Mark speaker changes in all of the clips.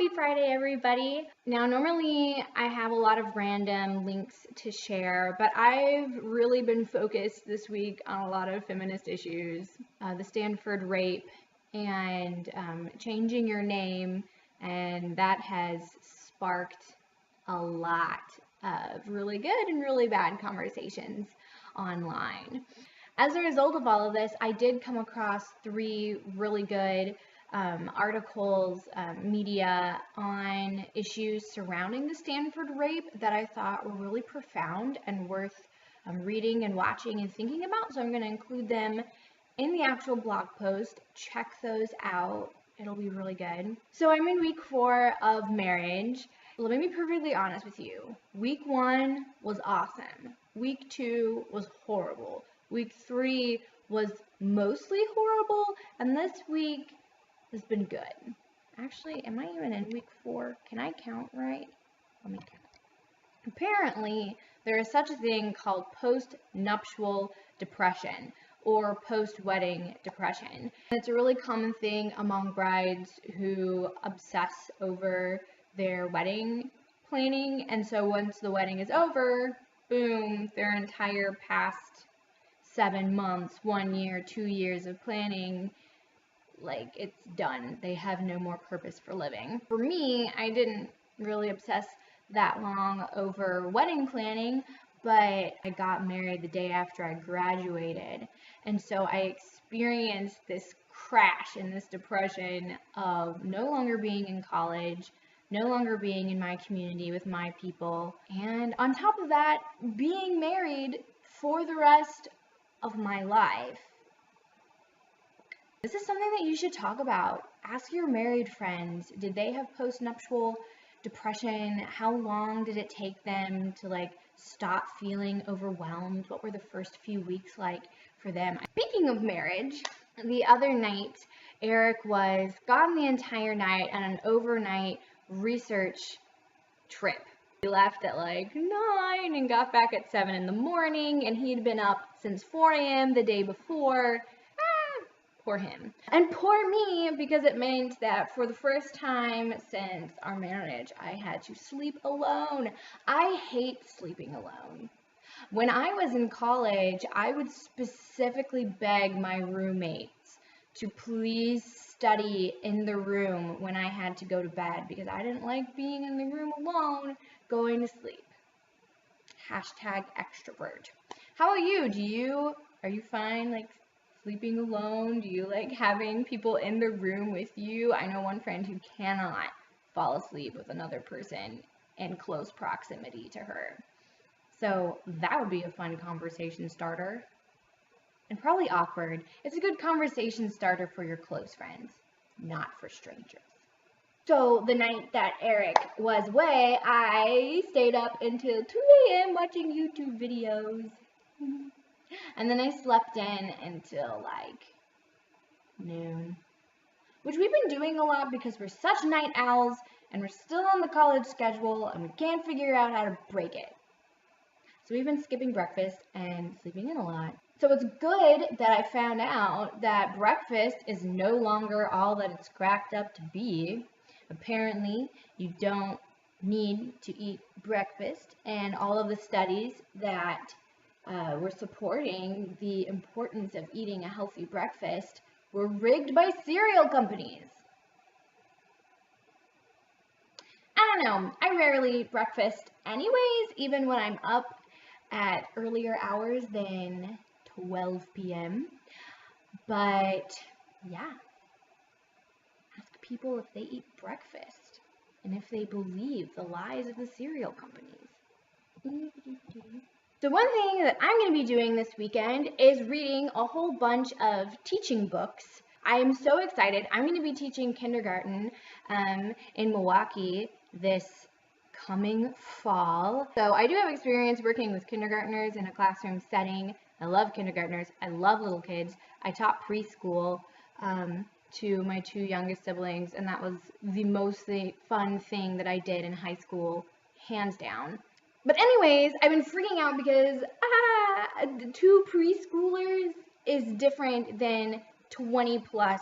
Speaker 1: Happy Friday, everybody. Now, normally I have a lot of random links to share, but I've really been focused this week on a lot of feminist issues, the Stanford rape and changing your name, and that has sparked a lot of really good and really bad conversations online. As a result of all of this, I did come across 3 really good articles, media on issues surrounding the Stanford rape that I thought were really profound and worth reading and watching and thinking about. So I'm going to include them in the actual blog post. Check those out. It'll be really good. So I'm in week 4 of marriage. Let me be perfectly honest with you. Week 1 was awesome. Week 2 was horrible. Week 3 was mostly horrible, and this week has been good. Actually, am I even in week 4? Can I count right? Let me count. Apparently, there is such a thing called post-nuptial depression or post-wedding depression. It's a really common thing among brides who obsess over their wedding planning, and so once the wedding is over, boom, their entire past 7 months, 1 year, 2 years of planning, like, it's done. They have no more purpose for living. For me, I didn't really obsess that long over wedding planning, but I got married the day after I graduated. And so I experienced this crash and this depression of no longer being in college, no longer being in my community with my people, and on top of that, being married for the rest of my life. This is something that you should talk about. Ask your married friends, did they have postnuptial depression? How long did it take them to stop feeling overwhelmed? What were the first few weeks like for them? Speaking of marriage, the other night, Eric was gone the entire night on an overnight research trip. He left at 9 and got back at 7 in the morning, and he'd been up since 4 a.m. the day before. Poor him. And poor me, because it meant that for the first time since our marriage, I had to sleep alone. I hate sleeping alone. When I was in college, I would specifically beg my roommates to please study in the room when I had to go to bed, because I didn't like being in the room alone going to sleep. Hashtag extrovert. How about you? Are you fine sleeping alone? Do you like having people in the room with you? I know one friend who cannot fall asleep with another person in close proximity to her. So that would be a fun conversation starter. And probably awkward. It's a good conversation starter for your close friends, not for strangers. So the night that Eric was away, I stayed up until 2 a.m. watching YouTube videos. And then I slept in until noon, which we've been doing a lot because we're such night owls and we're still on the college schedule and we can't figure out how to break it. So we've been skipping breakfast and sleeping in a lot. So it's good that I found out that breakfast is no longer all that it's cracked up to be. Apparently, you don't need to eat breakfast, and all of the studies that were supporting the importance of eating a healthy breakfast were rigged by cereal companies. I don't know, I rarely eat breakfast anyways, even when I'm up at earlier hours than 12 p.m. But yeah, ask people if they eat breakfast and if they believe the lies of the cereal companies. So one thing that I'm going to be doing this weekend is reading a whole bunch of teaching books. I am so excited. I'm going to be teaching kindergarten in Milwaukee this coming fall. So I do have experience working with kindergartners in a classroom setting. I love kindergartners. I love little kids. I taught preschool to my 2 youngest siblings, and that was the most fun thing that I did in high school, hands down. But anyways, I've been freaking out because 2 preschoolers is different than 20 plus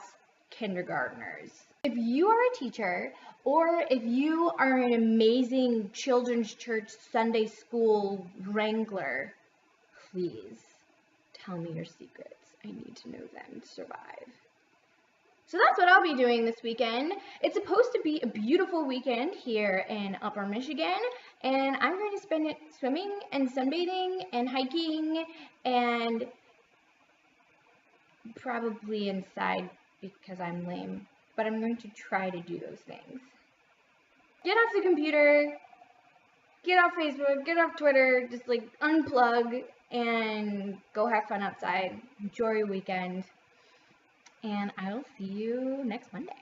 Speaker 1: kindergartners. If you are a teacher, or if you are an amazing children's church Sunday school wrangler, please tell me your secrets. I need to know them to survive. So that's what I'll be doing this weekend. It's supposed to be a beautiful weekend here in Upper Michigan, and I'm going to spend it swimming and sunbathing and hiking and probably inside because I'm lame, but I'm going to try to do those things. Get off the computer, get off Facebook, get off Twitter, just like unplug and go have fun outside. Enjoy your weekend. And I will see you next Monday.